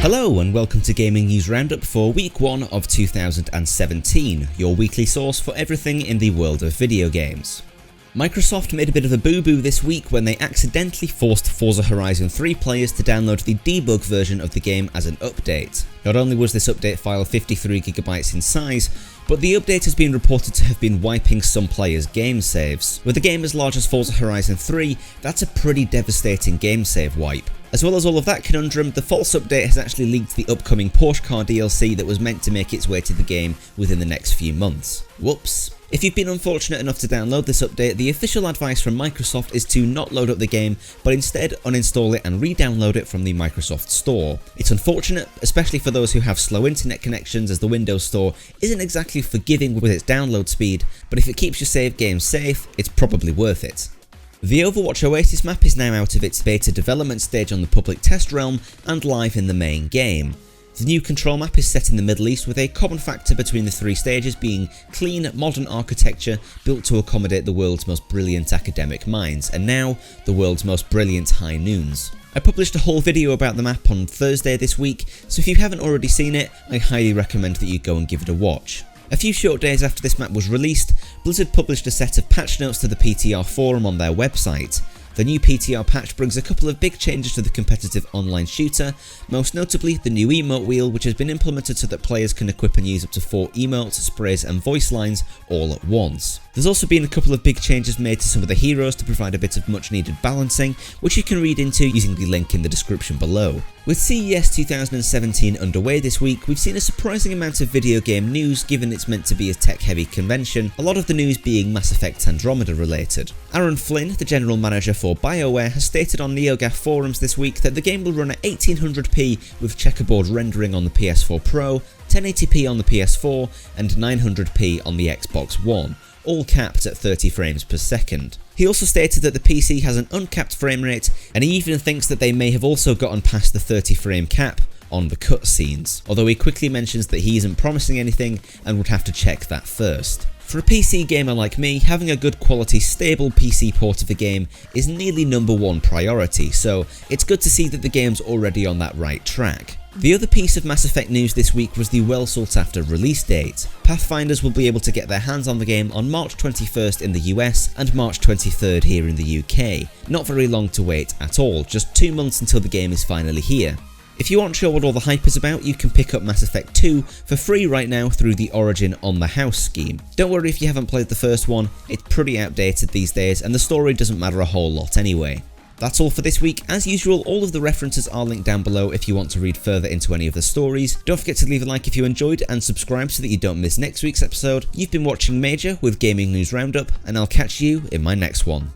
Hello and welcome to Gaming News Roundup for week 1 of 2017, your weekly source for everything in the world of video games. Microsoft made a bit of a boo-boo this week when they accidentally forced Forza Horizon 3 players to download the debug version of the game as an update. Not only was this update file 53GB in size, but the update has been reported to have been wiping some players' game saves. With a game as large as Forza Horizon 3, that's a pretty devastating game save wipe. As well as all of that conundrum, the false update has actually leaked the upcoming Porsche car DLC that was meant to make its way to the game within the next few months. Whoops. If you've been unfortunate enough to download this update, the official advice from Microsoft is to not load up the game, but instead uninstall it and re-download it from the Microsoft Store. It's unfortunate, especially for those who have slow internet connections, as the Windows Store isn't exactly forgiving with its download speed, but if it keeps your saved games safe, it's probably worth it. The Overwatch Oasis map is now out of its beta development stage on the public test realm and live in the main game. The new control map is set in the Middle East, with a common factor between the three stages being clean, modern architecture built to accommodate the world's most brilliant academic minds, and now the world's most brilliant high noons. I published a whole video about the map on Thursday this week, so if you haven't already seen it, I highly recommend that you go and give it a watch. A few short days after this map was released, Blizzard published a set of patch notes to the PTR forum on their website. The new PTR patch brings a couple of big changes to the competitive online shooter, most notably the new emote wheel, which has been implemented so that players can equip and use up to 4 emotes, sprays and voice lines all at once. There's also been a couple of big changes made to some of the heroes to provide a bit of much needed balancing, which you can read into using the link in the description below. With CES 2017 underway this week, we've seen a surprising amount of video game news given it's meant to be a tech-heavy convention, a lot of the news being Mass Effect Andromeda related. Aaron Flynn, the general manager for BioWare, has stated on NeoGAF forums this week that the game will run at 1800p with checkerboard rendering on the PS4 Pro, 1080p on the PS4 and 900p on the Xbox One, all capped at 30 frames per second. He also stated that the PC has an uncapped frame rate, and he even thinks that they may have also gotten past the 30 frame cap on the cutscenes, although he quickly mentions that he isn't promising anything and would have to check that first. For a PC gamer like me, having a good quality, stable PC port of a game is nearly #1 priority, so it's good to see that the game's already on that right track. The other piece of Mass Effect news this week was the well sought after release date. Pathfinders will be able to get their hands on the game on March 21st in the US and March 23rd here in the UK. Not very long to wait at all, just 2 months until the game is finally here. If you aren't sure what all the hype is about, you can pick up Mass Effect 2 for free right now through the Origin on the House scheme. Don't worry if you haven't played the first one, it's pretty outdated these days and the story doesn't matter a whole lot anyway. That's all for this week. As usual, all of the references are linked down below if you want to read further into any of the stories. Don't forget to leave a like if you enjoyed and subscribe so that you don't miss next week's episode. You've been watching Major with Gaming News Roundup, and I'll catch you in my next one.